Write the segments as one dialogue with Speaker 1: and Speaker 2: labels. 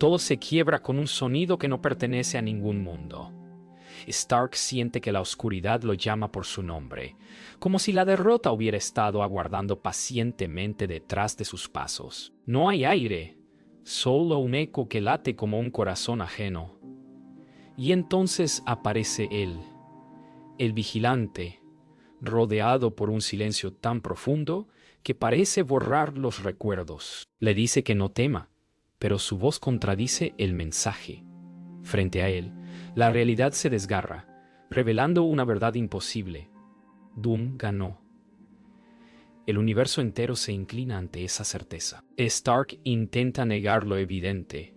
Speaker 1: Todo se quiebra con un sonido que no pertenece a ningún mundo. Stark siente que la oscuridad lo llama por su nombre, como si la derrota hubiera estado aguardando pacientemente detrás de sus pasos. No hay aire, solo un eco que late como un corazón ajeno. Y entonces aparece él, el vigilante, rodeado por un silencio tan profundo que parece borrar los recuerdos. Le dice que no tema, pero su voz contradice el mensaje. Frente a él, la realidad se desgarra, revelando una verdad imposible. Doom ganó. El universo entero se inclina ante esa certeza. Stark intenta negar lo evidente,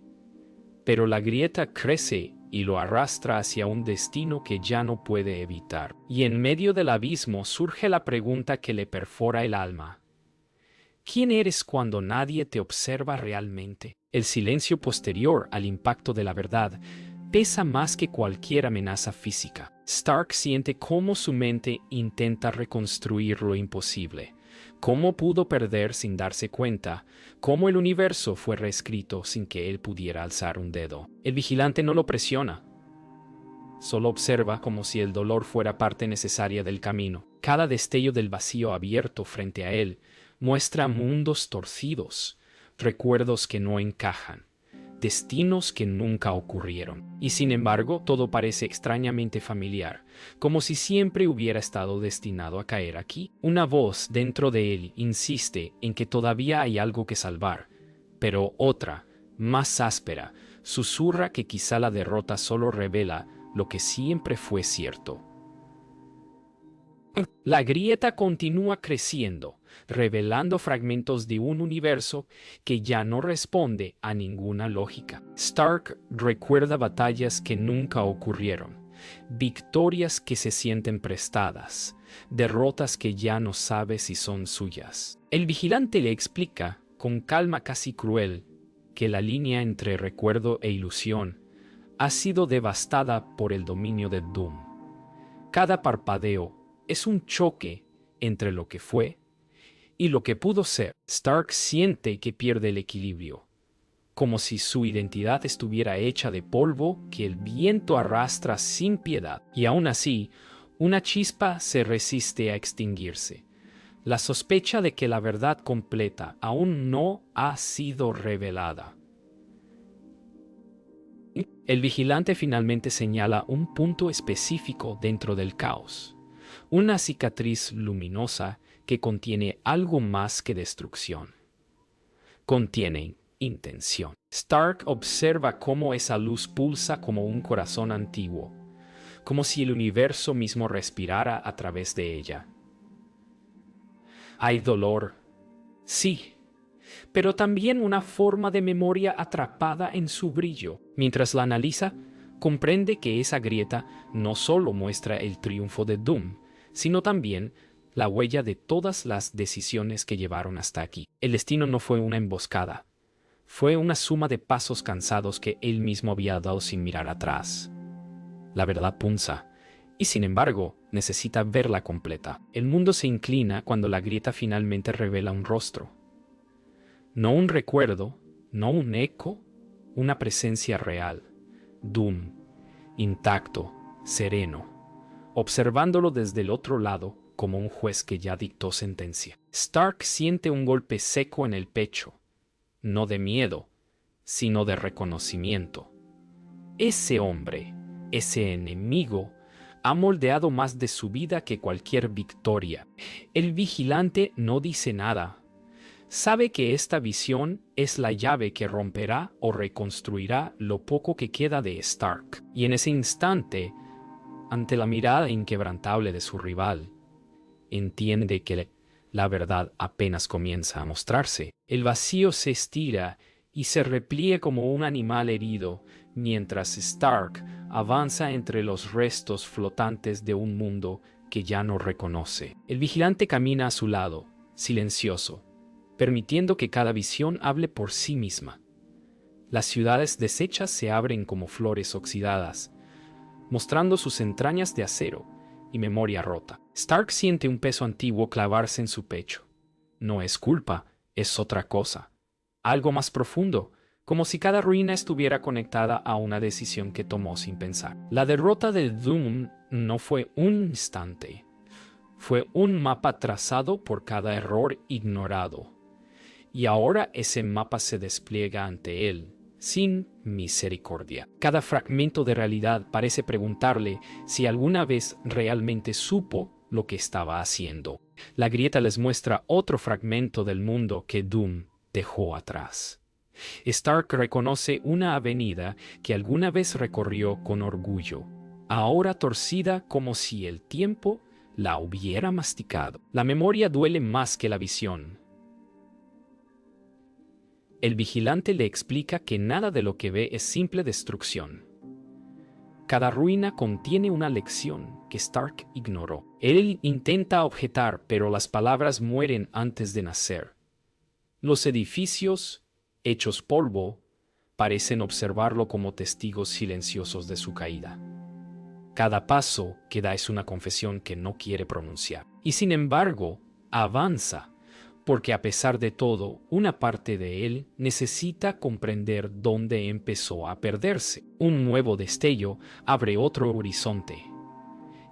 Speaker 1: pero la grieta crece y lo arrastra hacia un destino que ya no puede evitar. Y en medio del abismo surge la pregunta que le perfora el alma. ¿Quién eres cuando nadie te observa realmente? El silencio posterior al impacto de la verdad pesa más que cualquier amenaza física. Stark siente cómo su mente intenta reconstruir lo imposible, cómo pudo perder sin darse cuenta, cómo el universo fue reescrito sin que él pudiera alzar un dedo. El vigilante no lo presiona, solo observa como si el dolor fuera parte necesaria del camino. Cada destello del vacío abierto frente a él muestra mundos torcidos, recuerdos que no encajan, destinos que nunca ocurrieron. Y sin embargo, todo parece extrañamente familiar, como si siempre hubiera estado destinado a caer aquí. Una voz dentro de él insiste en que todavía hay algo que salvar, pero otra, más áspera, susurra que quizá la derrota solo revela lo que siempre fue cierto. La grieta continúa creciendo, revelando fragmentos de un universo que ya no responde a ninguna lógica. Stark recuerda batallas que nunca ocurrieron, victorias que se sienten prestadas, derrotas que ya no sabe si son suyas. El vigilante le explica, con calma casi cruel, que la línea entre recuerdo e ilusión ha sido devastada por el dominio de Doom. Cada parpadeo es un choque entre lo que fue y lo que pudo ser. Stark siente que pierde el equilibrio, como si su identidad estuviera hecha de polvo que el viento arrastra sin piedad. Y aún así, una chispa se resiste a extinguirse. La sospecha de que la verdad completa aún no ha sido revelada. El vigilante finalmente señala un punto específico dentro del caos. Una cicatriz luminosa que contiene algo más que destrucción. Contiene intención. Stark observa cómo esa luz pulsa como un corazón antiguo, como si el universo mismo respirara a través de ella. Hay dolor, sí, pero también una forma de memoria atrapada en su brillo. Mientras la analiza, comprende que esa grieta no solo muestra el triunfo de Doom, sino también la huella de todas las decisiones que llevaron hasta aquí. El destino no fue una emboscada, fue una suma de pasos cansados que él mismo había dado sin mirar atrás. La verdad punza, y sin embargo, necesita verla completa. El mundo se inclina cuando la grieta finalmente revela un rostro. No un recuerdo, no un eco, una presencia real. Doom, intacto, sereno, observándolo desde el otro lado como un juez que ya dictó sentencia. Stark siente un golpe seco en el pecho, no de miedo, sino de reconocimiento. Ese hombre, ese enemigo, ha moldeado más de su vida que cualquier victoria. El vigilante no dice nada. Sabe que esta visión es la llave que romperá o reconstruirá lo poco que queda de Stark. Y en ese instante, ante la mirada inquebrantable de su rival, entiende que la verdad apenas comienza a mostrarse. El vacío se estira y se repliegue como un animal herido, mientras Stark avanza entre los restos flotantes de un mundo que ya no reconoce. El vigilante camina a su lado, silencioso, permitiendo que cada visión hable por sí misma. Las ciudades deshechas se abren como flores oxidadas, mostrando sus entrañas de acero y memoria rota. Stark siente un peso antiguo clavarse en su pecho. No es culpa, es otra cosa. Algo más profundo, como si cada ruina estuviera conectada a una decisión que tomó sin pensar. La derrota de Doom no fue un instante, fue un mapa trazado por cada error ignorado. Y ahora ese mapa se despliega ante él, sin misericordia. Cada fragmento de realidad parece preguntarle si alguna vez realmente supo lo que estaba haciendo. La grieta les muestra otro fragmento del mundo que Doom dejó atrás. Stark reconoce una avenida que alguna vez recorrió con orgullo, ahora torcida como si el tiempo la hubiera masticado. La memoria duele más que la visión. El vigilante le explica que nada de lo que ve es simple destrucción. Cada ruina contiene una lección que Stark ignoró. Él intenta objetar, pero las palabras mueren antes de nacer. Los edificios, hechos polvo, parecen observarlo como testigos silenciosos de su caída. Cada paso que da es una confesión que no quiere pronunciar. Y sin embargo, avanza, porque a pesar de todo, una parte de él necesita comprender dónde empezó a perderse. Un nuevo destello abre otro horizonte,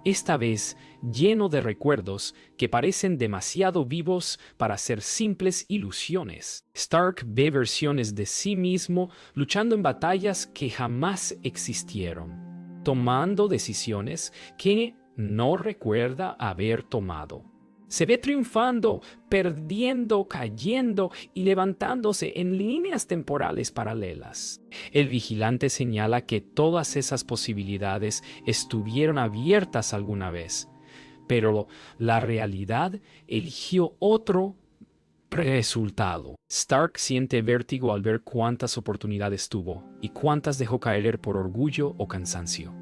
Speaker 1: esta vez lleno de recuerdos que parecen demasiado vivos para ser simples ilusiones. Stark ve versiones de sí mismo luchando en batallas que jamás existieron, tomando decisiones que no recuerda haber tomado. Se ve triunfando, perdiendo, cayendo y levantándose en líneas temporales paralelas. El vigilante señala que todas esas posibilidades estuvieron abiertas alguna vez, pero la realidad eligió otro resultado. Stark siente vértigo al ver cuántas oportunidades tuvo y cuántas dejó caer por orgullo o cansancio.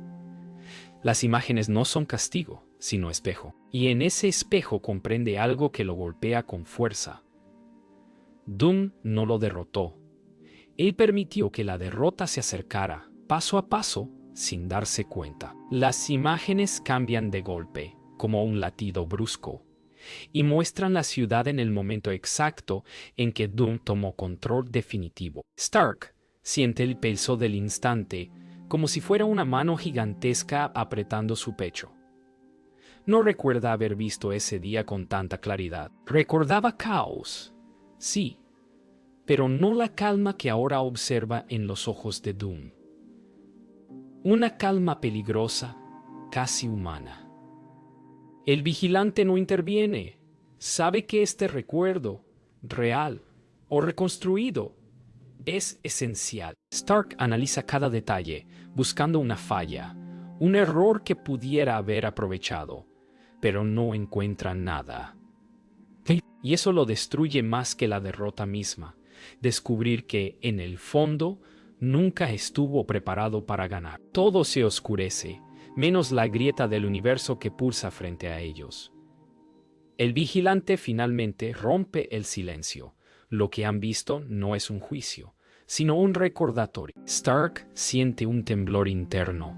Speaker 1: Las imágenes no son castigo, sino espejo. Y en ese espejo comprende algo que lo golpea con fuerza. Doom no lo derrotó. Él permitió que la derrota se acercara, paso a paso, sin darse cuenta. Las imágenes cambian de golpe, como un latido brusco, y muestran la ciudad en el momento exacto en que Doom tomó control definitivo. Stark siente el peso del instante, como si fuera una mano gigantesca apretando su pecho. No recuerda haber visto ese día con tanta claridad. Recordaba caos, sí, pero no la calma que ahora observa en los ojos de Doom. Una calma peligrosa, casi humana. El vigilante no interviene. Sabe que este recuerdo, real o reconstruido, es esencial. Stark analiza cada detalle, buscando una falla, un error que pudiera haber aprovechado, pero no encuentra nada. Y eso lo destruye más que la derrota misma. Descubrir que, en el fondo, nunca estuvo preparado para ganar. Todo se oscurece, menos la grieta del universo que pulsa frente a ellos. El vigilante finalmente rompe el silencio. Lo que han visto no es un juicio, sino un recordatorio. Stark siente un temblor interno,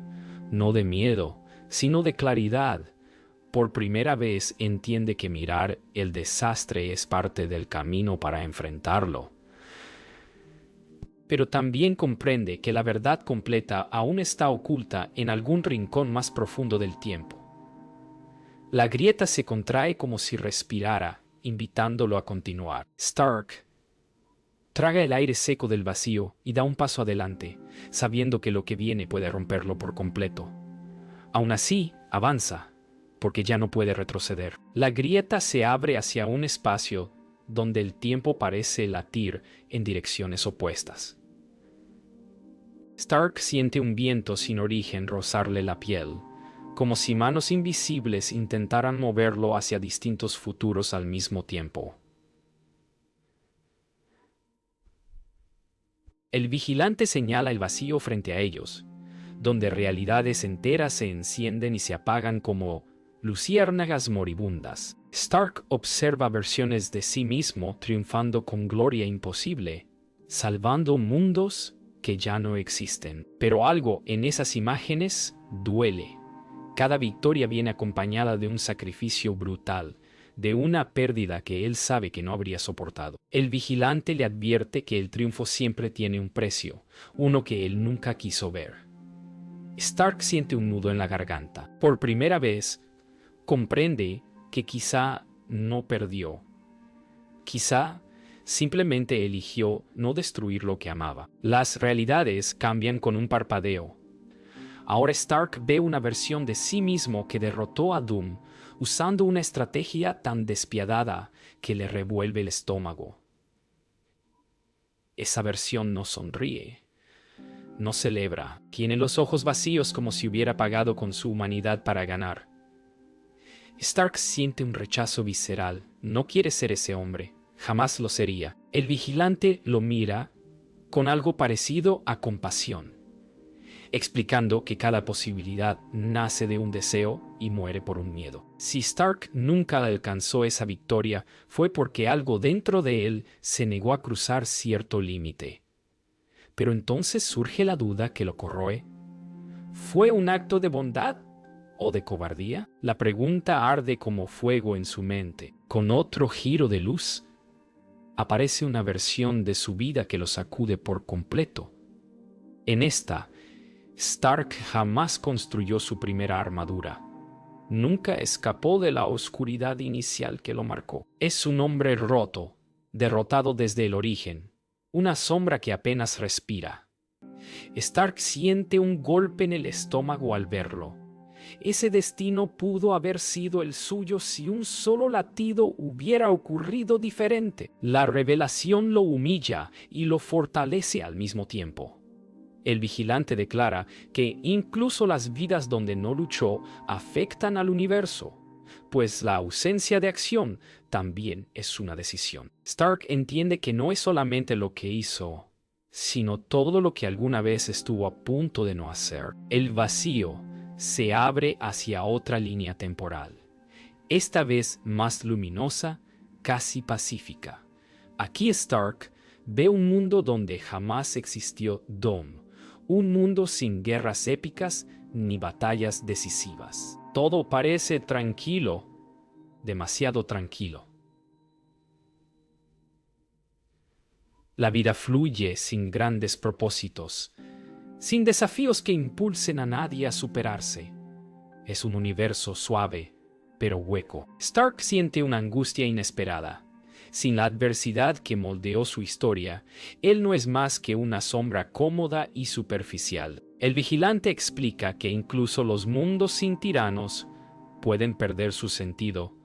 Speaker 1: no de miedo, sino de claridad. Por primera vez entiende que mirar el desastre es parte del camino para enfrentarlo. Pero también comprende que la verdad completa aún está oculta en algún rincón más profundo del tiempo. La grieta se contrae como si respirara, invitándolo a continuar. Stark traga el aire seco del vacío y da un paso adelante, sabiendo que lo que viene puede romperlo por completo. Aún así, avanza, porque ya no puede retroceder. La grieta se abre hacia un espacio donde el tiempo parece latir en direcciones opuestas. Stark siente un viento sin origen rozarle la piel, como si manos invisibles intentaran moverlo hacia distintos futuros al mismo tiempo. El vigilante señala el vacío frente a ellos, donde realidades enteras se encienden y se apagan como luciérnagas moribundas. Stark observa versiones de sí mismo triunfando con gloria imposible, salvando mundos que ya no existen. Pero algo en esas imágenes duele. Cada victoria viene acompañada de un sacrificio brutal, de una pérdida que él sabe que no habría soportado. El vigilante le advierte que el triunfo siempre tiene un precio, uno que él nunca quiso ver. Stark siente un nudo en la garganta. Por primera vez, comprende que quizá no perdió. Quizá simplemente eligió no destruir lo que amaba. Las realidades cambian con un parpadeo. Ahora Stark ve una versión de sí mismo que derrotó a Doom usando una estrategia tan despiadada que le revuelve el estómago. Esa versión no sonríe, no celebra, tiene los ojos vacíos como si hubiera pagado con su humanidad para ganar. Stark siente un rechazo visceral, no quiere ser ese hombre, jamás lo sería. El vigilante lo mira con algo parecido a compasión, explicando que cada posibilidad nace de un deseo y muere por un miedo. Si Stark nunca alcanzó esa victoria, fue porque algo dentro de él se negó a cruzar cierto límite. Pero entonces surge la duda que lo corroe. ¿Fue un acto de bondad o de cobardía? La pregunta arde como fuego en su mente. Con otro giro de luz, aparece una versión de su vida que lo sacude por completo. En esta, Stark jamás construyó su primera armadura. Nunca escapó de la oscuridad inicial que lo marcó. Es un hombre roto, derrotado desde el origen, una sombra que apenas respira. Stark siente un golpe en el estómago al verlo. Ese destino pudo haber sido el suyo si un solo latido hubiera ocurrido diferente. La revelación lo humilla y lo fortalece al mismo tiempo. El vigilante declara que incluso las vidas donde no luchó afectan al universo, pues la ausencia de acción también es una decisión. Stark entiende que no es solamente lo que hizo, sino todo lo que alguna vez estuvo a punto de no hacer. El vacío se abre hacia otra línea temporal, esta vez más luminosa, casi pacífica. Aquí Stark ve un mundo donde jamás existió Doom. Un mundo sin guerras épicas ni batallas decisivas. Todo parece tranquilo, demasiado tranquilo. La vida fluye sin grandes propósitos, sin desafíos que impulsen a nadie a superarse. Es un universo suave, pero hueco. Stark siente una angustia inesperada. Sin la adversidad que moldeó su historia, él no es más que una sombra cómoda y superficial. El vigilante explica que incluso los mundos sin tiranos pueden perder su sentido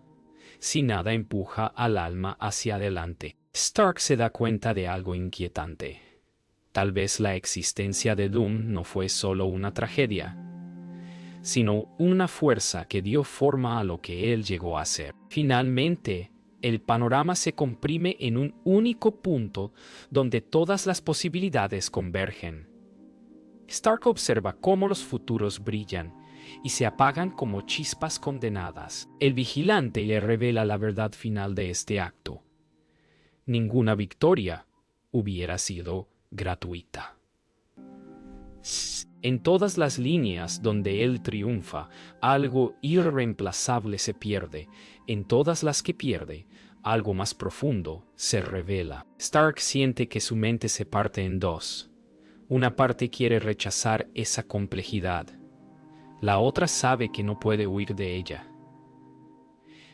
Speaker 1: si nada empuja al alma hacia adelante. Stark se da cuenta de algo inquietante. Tal vez la existencia de Doom no fue solo una tragedia, sino una fuerza que dio forma a lo que él llegó a ser. Finalmente, el panorama se comprime en un único punto donde todas las posibilidades convergen. Stark observa cómo los futuros brillan y se apagan como chispas condenadas. El vigilante le revela la verdad final de este acto. Ninguna victoria hubiera sido gratuita. En todas las líneas donde él triunfa, algo irreemplazable se pierde. En todas las que pierde, algo más profundo se revela. Stark siente que su mente se parte en dos. Una parte quiere rechazar esa complejidad. La otra sabe que no puede huir de ella.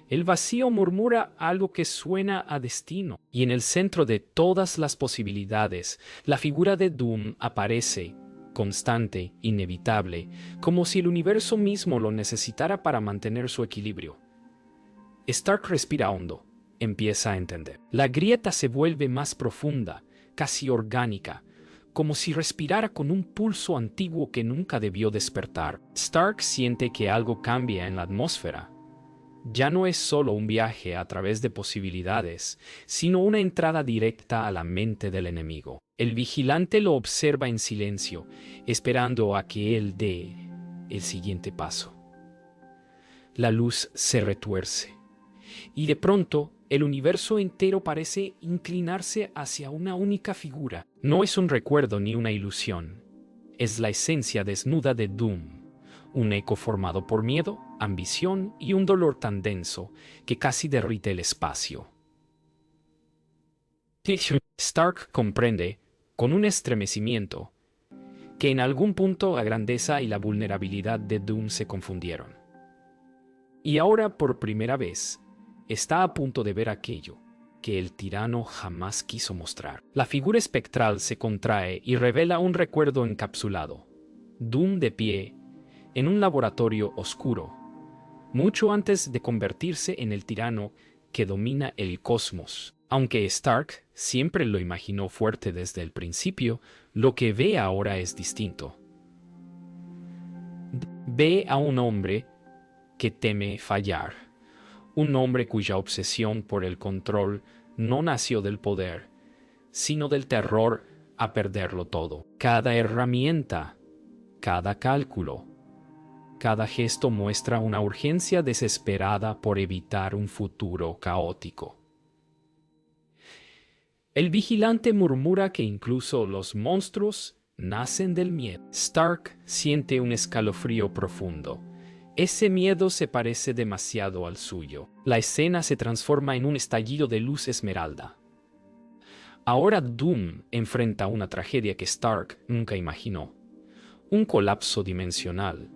Speaker 1: El vacío murmura algo que suena a destino. Y en el centro de todas las posibilidades, la figura de Doom aparece, constante, inevitable, como si el universo mismo lo necesitara para mantener su equilibrio. Stark respira hondo, empieza a entender. La grieta se vuelve más profunda, casi orgánica, como si respirara con un pulso antiguo que nunca debió despertar. Stark siente que algo cambia en la atmósfera. Ya no es solo un viaje a través de posibilidades, sino una entrada directa a la mente del enemigo. El vigilante lo observa en silencio, esperando a que él dé el siguiente paso. La luz se retuerce, y de pronto el universo entero parece inclinarse hacia una única figura. No es un recuerdo ni una ilusión, es la esencia desnuda de Doom, un eco formado por miedo, ambición y un dolor tan denso que casi derrite el espacio. Stark comprende, con un estremecimiento, que en algún punto la grandeza y la vulnerabilidad de Doom se confundieron. Y ahora, por primera vez, está a punto de ver aquello que el tirano jamás quiso mostrar. La figura espectral se contrae y revela un recuerdo encapsulado. Doom de pie, en un laboratorio oscuro, mucho antes de convertirse en el tirano que domina el cosmos. Aunque Stark siempre lo imaginó fuerte desde el principio, lo que ve ahora es distinto. Ve a un hombre que teme fallar, un hombre cuya obsesión por el control no nació del poder, sino del terror a perderlo todo. Cada herramienta, cada cálculo, cada gesto muestra una urgencia desesperada por evitar un futuro caótico. El vigilante murmura que incluso los monstruos nacen del miedo. Stark siente un escalofrío profundo. Ese miedo se parece demasiado al suyo. La escena se transforma en un estallido de luz esmeralda. Ahora Doom enfrenta una tragedia que Stark nunca imaginó. Un colapso dimensional,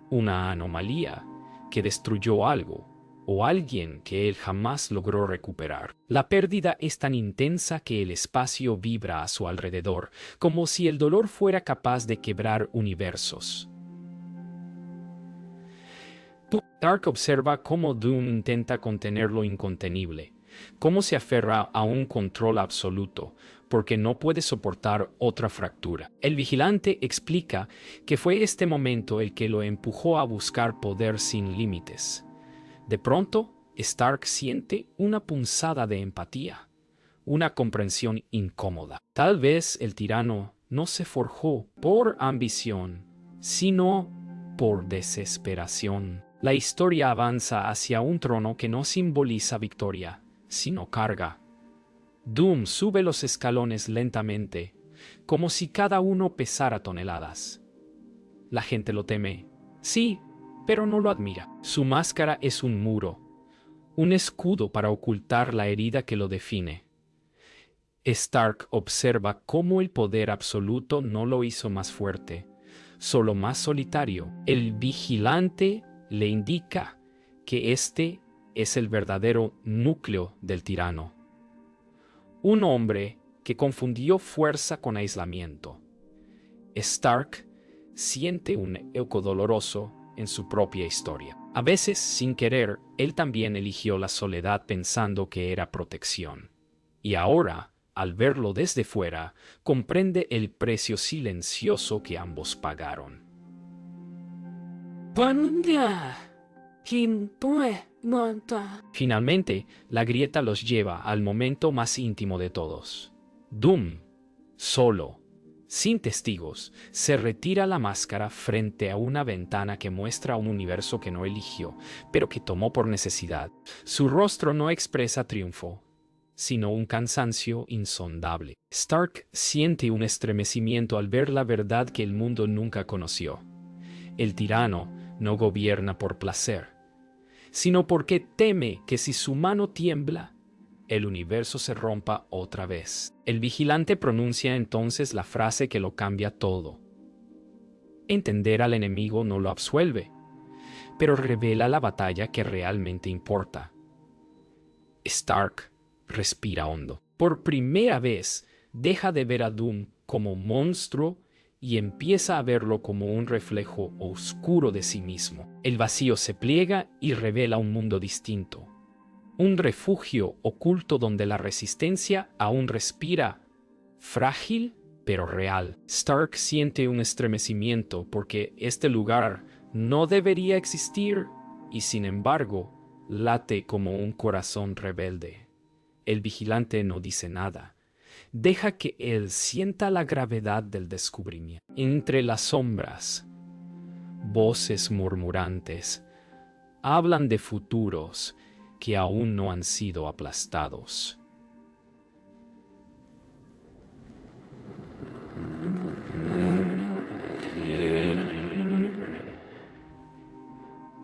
Speaker 1: una anomalía que destruyó algo o alguien que él jamás logró recuperar. La pérdida es tan intensa que el espacio vibra a su alrededor, como si el dolor fuera capaz de quebrar universos. Stark observa cómo Doom intenta contener lo incontenible, cómo se aferra a un control absoluto, porque no puede soportar otra fractura. El vigilante explica que fue este momento el que lo empujó a buscar poder sin límites. De pronto, Stark siente una punzada de empatía, una comprensión incómoda. Tal vez el tirano no se forjó por ambición, sino por desesperación. La historia avanza hacia un trono que no simboliza victoria, sino carga. Doom sube los escalones lentamente, como si cada uno pesara toneladas. La gente lo teme, sí, pero no lo admira. Su máscara es un muro, un escudo para ocultar la herida que lo define. Stark observa cómo el poder absoluto no lo hizo más fuerte, solo más solitario. El vigilante le indica que este es el verdadero núcleo del tirano. Un hombre que confundió fuerza con aislamiento. Stark siente un eco doloroso en su propia historia. A veces, sin querer, él también eligió la soledad pensando que era protección. Y ahora, al verlo desde fuera, comprende el precio silencioso que ambos pagaron. Finalmente, la grieta los lleva al momento más íntimo de todos. Doom, solo, sin testigos, se retira la máscara frente a una ventana que muestra un universo que no eligió, pero que tomó por necesidad. Su rostro no expresa triunfo, sino un cansancio insondable. Stark siente un estremecimiento al ver la verdad que el mundo nunca conoció. El tirano no gobierna por placer, sino porque teme que si su mano tiembla, el universo se rompa otra vez. El vigilante pronuncia entonces la frase que lo cambia todo. Entender al enemigo no lo absuelve, pero revela la batalla que realmente importa. Stark respira hondo. Por primera vez, deja de ver a Doom como un monstruo y empieza a verlo como un reflejo oscuro de sí mismo. El vacío se pliega y revela un mundo distinto. Un refugio oculto donde la resistencia aún respira, frágil pero real. Stark siente un estremecimiento porque este lugar no debería existir y sin embargo late como un corazón rebelde. El vigilante no dice nada. Deja que él sienta la gravedad del descubrimiento. Entre las sombras, voces murmurantes hablan de futuros que aún no han sido aplastados.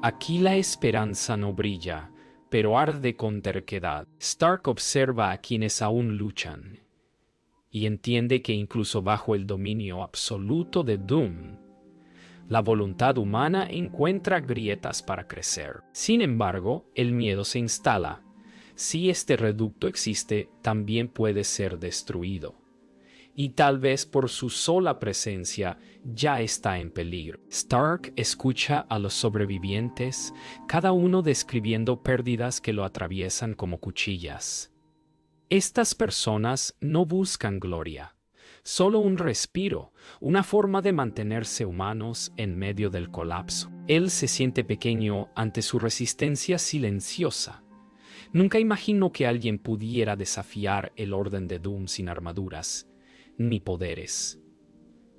Speaker 1: Aquí la esperanza no brilla, pero arde con terquedad. Stark observa a quienes aún luchan y entiende que incluso bajo el dominio absoluto de Doom, la voluntad humana encuentra grietas para crecer. Sin embargo, el miedo se instala. Si este reducto existe, también puede ser destruido. Y tal vez por su sola presencia ya está en peligro. Stark escucha a los sobrevivientes, cada uno describiendo pérdidas que lo atraviesan como cuchillas. Estas personas no buscan gloria, solo un respiro, una forma de mantenerse humanos en medio del colapso. Él se siente pequeño ante su resistencia silenciosa. Nunca imaginó que alguien pudiera desafiar el orden de Doom sin armaduras ni poderes,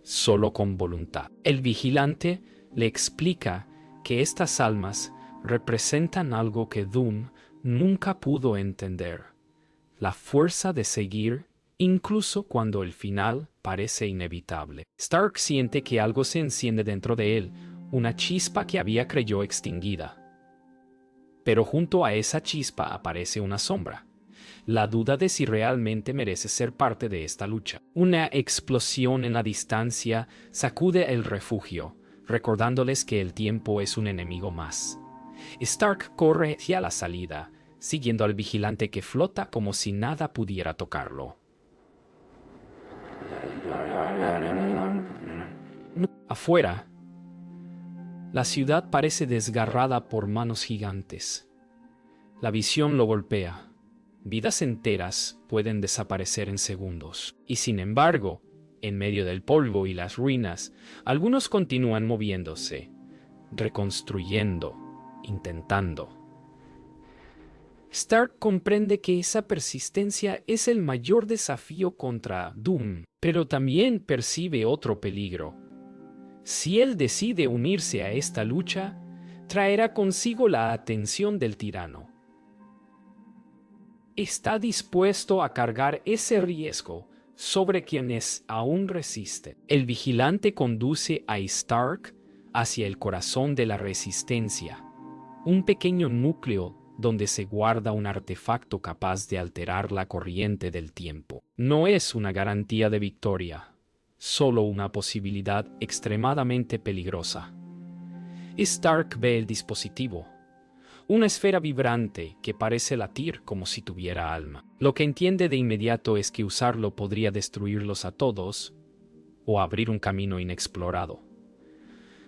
Speaker 1: solo con voluntad. El vigilante le explica que estas almas representan algo que Doom nunca pudo entender: la fuerza de seguir incluso cuando el final parece inevitable. Stark siente que algo se enciende dentro de él, una chispa que había creyó extinguida. Pero junto a esa chispa aparece una sombra, la duda de si realmente merece ser parte de esta lucha. Una explosión en la distancia sacude el refugio, recordándoles que el tiempo es un enemigo más. Stark corre hacia la salida, siguiendo al vigilante que flota como si nada pudiera tocarlo. Afuera, la ciudad parece desgarrada por manos gigantes. La visión lo golpea. Vidas enteras pueden desaparecer en segundos. Y sin embargo, en medio del polvo y las ruinas, algunos continúan moviéndose, reconstruyendo, intentando. Stark comprende que esa persistencia es el mayor desafío contra Doom, pero también percibe otro peligro. Si él decide unirse a esta lucha, traerá consigo la atención del tirano. Está dispuesto a cargar ese riesgo sobre quienes aún resisten. El vigilante conduce a Stark hacia el corazón de la resistencia, un pequeño núcleo donde se guarda un artefacto capaz de alterar la corriente del tiempo. No es una garantía de victoria, solo una posibilidad extremadamente peligrosa. Stark ve el dispositivo, una esfera vibrante que parece latir como si tuviera alma. Lo que entiende de inmediato es que usarlo podría destruirlos a todos o abrir un camino inexplorado.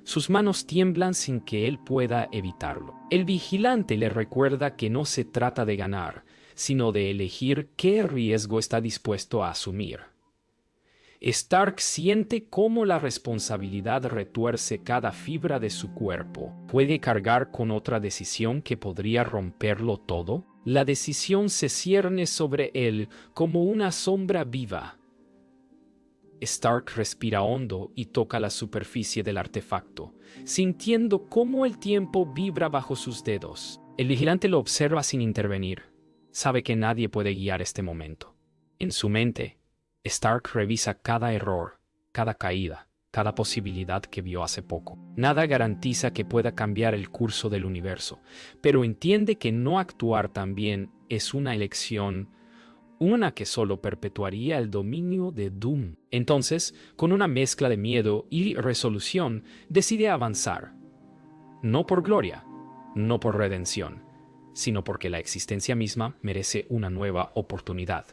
Speaker 1: Sus manos tiemblan sin que él pueda evitarlo. El vigilante le recuerda que no se trata de ganar, sino de elegir qué riesgo está dispuesto a asumir. Stark siente cómo la responsabilidad retuerce cada fibra de su cuerpo. ¿Puede cargar con otra decisión que podría romperlo todo? La decisión se cierne sobre él como una sombra viva. Stark respira hondo y toca la superficie del artefacto, sintiendo cómo el tiempo vibra bajo sus dedos. El vigilante lo observa sin intervenir. Sabe que nadie puede guiar este momento. En su mente, Stark revisa cada error, cada caída, cada posibilidad que vio hace poco. Nada garantiza que pueda cambiar el curso del universo, pero entiende que no actuar también es una elección, una que solo perpetuaría el dominio de Doom. Entonces, con una mezcla de miedo y resolución, decide avanzar. No por gloria, no por redención, sino porque la existencia misma merece una nueva oportunidad,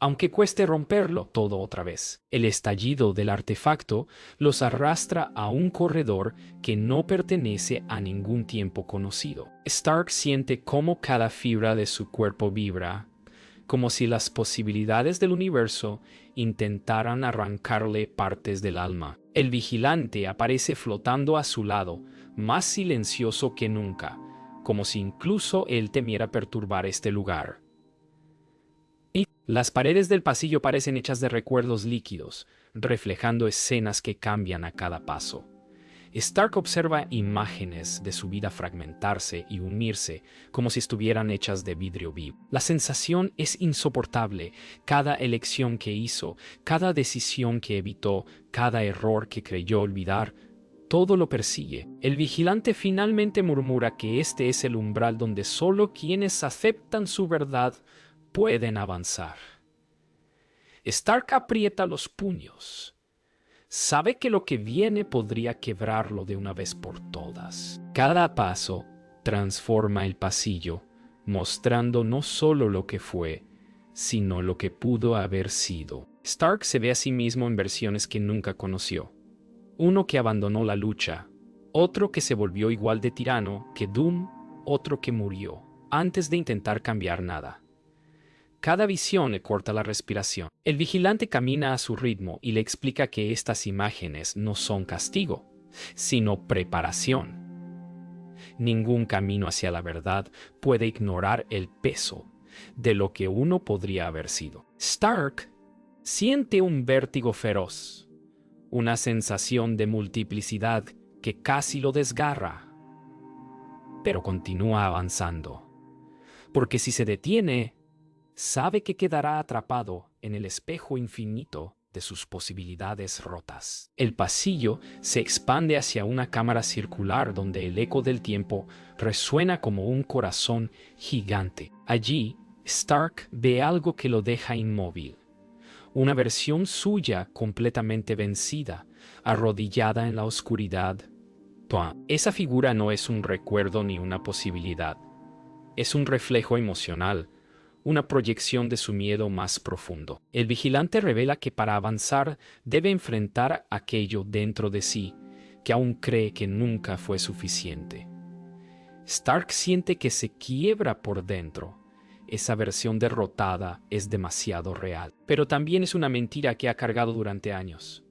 Speaker 1: aunque cueste romperlo todo otra vez. El estallido del artefacto los arrastra a un corredor que no pertenece a ningún tiempo conocido. Stark siente cómo cada fibra de su cuerpo vibra, como si las posibilidades del universo intentaran arrancarle partes del alma. El vigilante aparece flotando a su lado, más silencioso que nunca, como si incluso él temiera perturbar este lugar. Y las paredes del pasillo parecen hechas de recuerdos líquidos, reflejando escenas que cambian a cada paso. Stark observa imágenes de su vida fragmentarse y unirse como si estuvieran hechas de vidrio vivo. La sensación es insoportable. Cada elección que hizo, cada decisión que evitó, cada error que creyó olvidar, todo lo persigue. El vigilante finalmente murmura que este es el umbral donde solo quienes aceptan su verdad pueden avanzar. Stark aprieta los puños. Sabe que lo que viene podría quebrarlo de una vez por todas. Cada paso transforma el pasillo, mostrando no solo lo que fue, sino lo que pudo haber sido. Stark se ve a sí mismo en versiones que nunca conoció. Uno que abandonó la lucha, otro que se volvió igual de tirano que Doom, otro que murió antes de intentar cambiar nada. Cada visión le corta la respiración. El vigilante camina a su ritmo y le explica que estas imágenes no son castigo, sino preparación. Ningún camino hacia la verdad puede ignorar el peso de lo que uno podría haber sido. Stark siente un vértigo feroz, una sensación de multiplicidad que casi lo desgarra, pero continúa avanzando, porque si se detiene, sabe que quedará atrapado en el espejo infinito de sus posibilidades rotas. El pasillo se expande hacia una cámara circular donde el eco del tiempo resuena como un corazón gigante. Allí, Stark ve algo que lo deja inmóvil. Una versión suya completamente vencida, arrodillada en la oscuridad. Esa figura no es un recuerdo ni una posibilidad. Es un reflejo emocional, una proyección de su miedo más profundo. El vigilante revela que para avanzar debe enfrentar aquello dentro de sí que aún cree que nunca fue suficiente. Stark siente que se quiebra por dentro. Esa versión derrotada es demasiado real, pero también es una mentira que ha cargado durante años.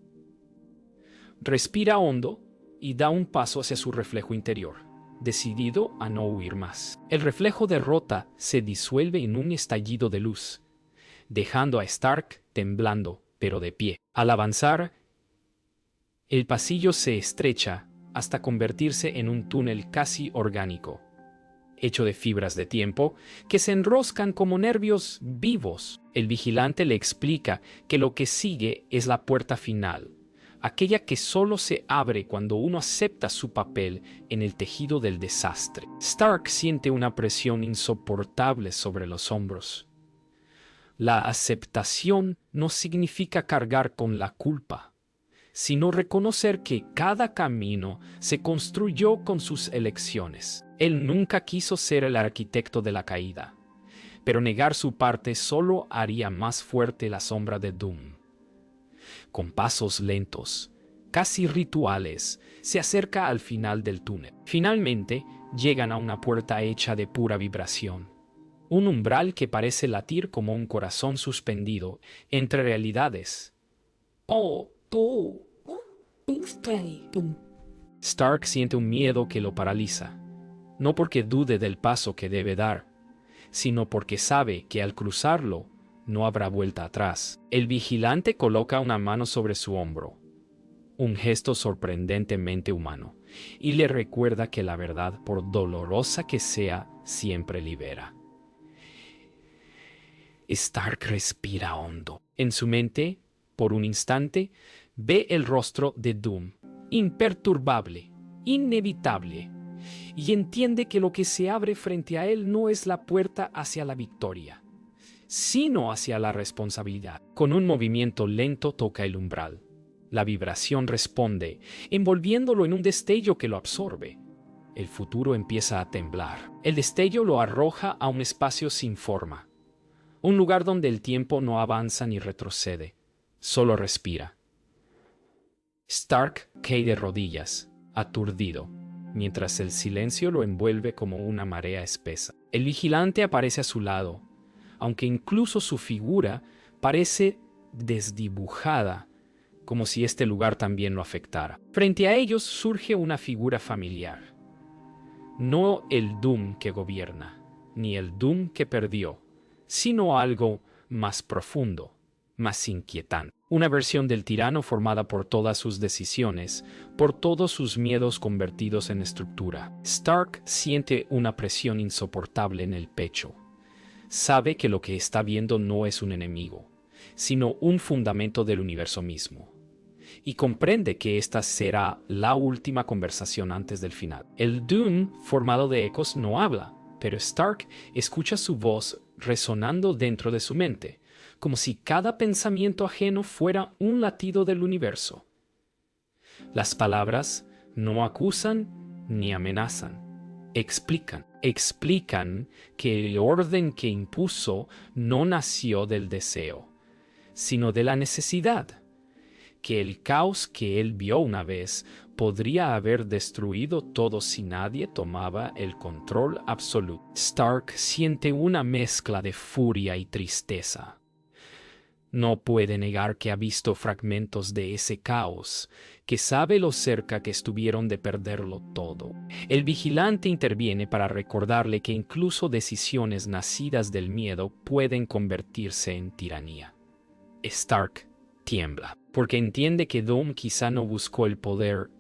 Speaker 1: Respira hondo y da un paso hacia su reflejo interior, decidido a no huir más. El reflejo de Rota se disuelve en un estallido de luz, dejando a Stark temblando, pero de pie. Al avanzar, el pasillo se estrecha hasta convertirse en un túnel casi orgánico, hecho de fibras de tiempo que se enroscan como nervios vivos. El vigilante le explica que lo que sigue es la puerta final, aquella que solo se abre cuando uno acepta su papel en el tejido del desastre. Stark siente una presión insoportable sobre los hombros. La aceptación no significa cargar con la culpa, sino reconocer que cada camino se construyó con sus elecciones. Él nunca quiso ser el arquitecto de la caída, pero negar su parte solo haría más fuerte la sombra de Doom. Con pasos lentos, casi rituales, se acerca al final del túnel. Finalmente, llegan a una puerta hecha de pura vibración. Un umbral que parece latir como un corazón suspendido entre realidades. Stark siente un miedo que lo paraliza, no porque dude del paso que debe dar, sino porque sabe que al cruzarlo no habrá vuelta atrás. El vigilante coloca una mano sobre su hombro, un gesto sorprendentemente humano, y le recuerda que la verdad, por dolorosa que sea, siempre libera. Stark respira hondo. En su mente, por un instante, ve el rostro de Doom, imperturbable, inevitable, y entiende que lo que se abre frente a él no es la puerta hacia la victoria, sino hacia la responsabilidad. Con un movimiento lento toca el umbral. La vibración responde, envolviéndolo en un destello que lo absorbe. El futuro empieza a temblar. El destello lo arroja a un espacio sin forma, un lugar donde el tiempo no avanza ni retrocede, solo respira. Stark cae de rodillas, aturdido, mientras el silencio lo envuelve como una marea espesa. El vigilante aparece a su lado, aunque incluso su figura parece desdibujada, como si este lugar también lo afectara. Frente a ellos surge una figura familiar. No el Doom que gobierna, ni el Doom que perdió, sino algo más profundo, más inquietante. Una versión del tirano formada por todas sus decisiones, por todos sus miedos convertidos en estructura. Stark siente una presión insoportable en el pecho. Sabe que lo que está viendo no es un enemigo, sino un fundamento del universo mismo. y comprende que esta será la última conversación antes del final. El Dune, formado de ecos, no habla, pero Stark escucha su voz resonando dentro de su mente, como si cada pensamiento ajeno fuera un latido del universo. Las palabras no acusan ni amenazan, explican que el orden que impuso no nació del deseo, sino de la necesidad, que el caos que él vio una vez podría haber destruido todo si nadie tomaba el control absoluto. Stark siente una mezcla de furia y tristeza. No puede negar que ha visto fragmentos de ese caos, que sabe lo cerca que estuvieron de perderlo todo. El vigilante interviene para recordarle que incluso decisiones nacidas del miedo pueden convertirse en tiranía. Stark tiembla, porque entiende que Doom quizá no buscó el poder,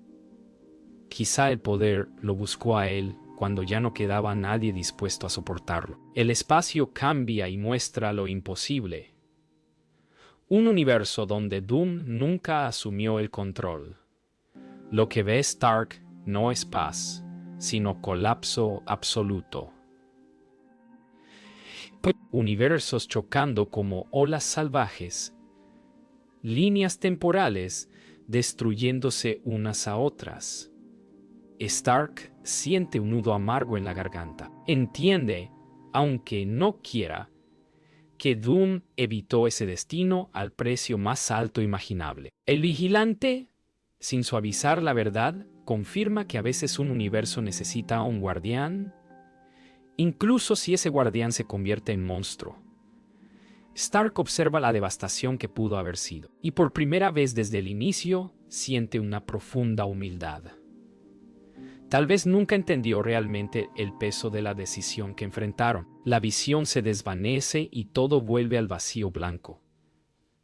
Speaker 1: quizá el poder lo buscó a él cuando ya no quedaba nadie dispuesto a soportarlo. El espacio cambia y muestra lo imposible. Un universo donde Doom nunca asumió el control. Lo que ve Stark no es paz, sino colapso absoluto. Universos chocando como olas salvajes, líneas temporales destruyéndose unas a otras. Stark siente un nudo amargo en la garganta. Entiende, aunque no quiera, que Doom evitó ese destino al precio más alto imaginable. El vigilante, sin suavizar la verdad, confirma que a veces un universo necesita un guardián, incluso si ese guardián se convierte en monstruo. Stark observa la devastación que pudo haber sido, y por primera vez desde el inicio siente una profunda humildad. Tal vez nunca entendió realmente el peso de la decisión que enfrentaron. La visión se desvanece y todo vuelve al vacío blanco.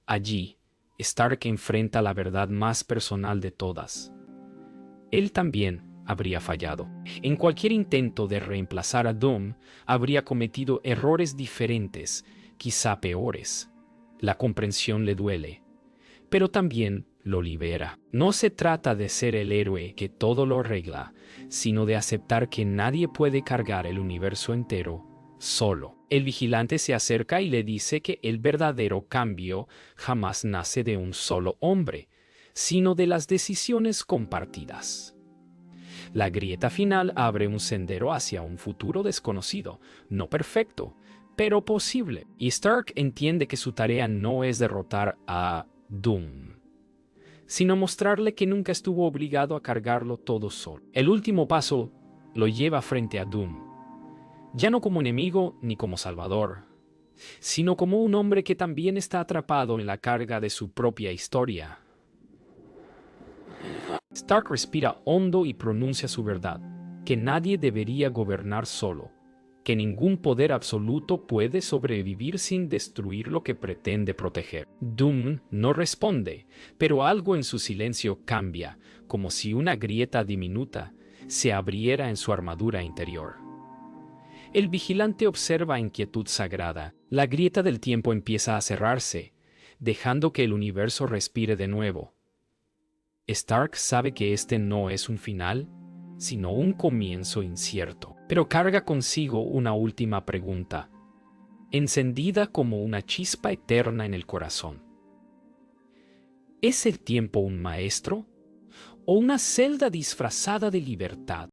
Speaker 1: Allí, Stark enfrenta la verdad más personal de todas. Él también habría fallado. En cualquier intento de reemplazar a Doom, habría cometido errores diferentes, quizá peores. La comprensión le duele, pero también lo libera. No se trata de ser el héroe que todo lo arregla, sino de aceptar que nadie puede cargar el universo entero solo. El vigilante se acerca y le dice que el verdadero cambio jamás nace de un solo hombre, sino de las decisiones compartidas. La grieta final abre un sendero hacia un futuro desconocido, no perfecto, pero posible. Y Stark entiende que su tarea no es derrotar a Doom, sino mostrarle que nunca estuvo obligado a cargarlo todo solo. El último paso lo lleva frente a Doom, ya no como enemigo ni como salvador, sino como un hombre que también está atrapado en la carga de su propia historia. Stark respira hondo y pronuncia su verdad, que nadie debería gobernar solo, que ningún poder absoluto puede sobrevivir sin destruir lo que pretende proteger. Doom no responde, pero algo en su silencio cambia, como si una grieta diminuta se abriera en su armadura interior. El vigilante observa en quietud sagrada. La grieta del tiempo empieza a cerrarse, dejando que el universo respire de nuevo. Stark sabe que este no es un final, sino un comienzo incierto, pero carga consigo una última pregunta, encendida como una chispa eterna en el corazón. ¿Es el tiempo un maestro o una celda disfrazada de libertad?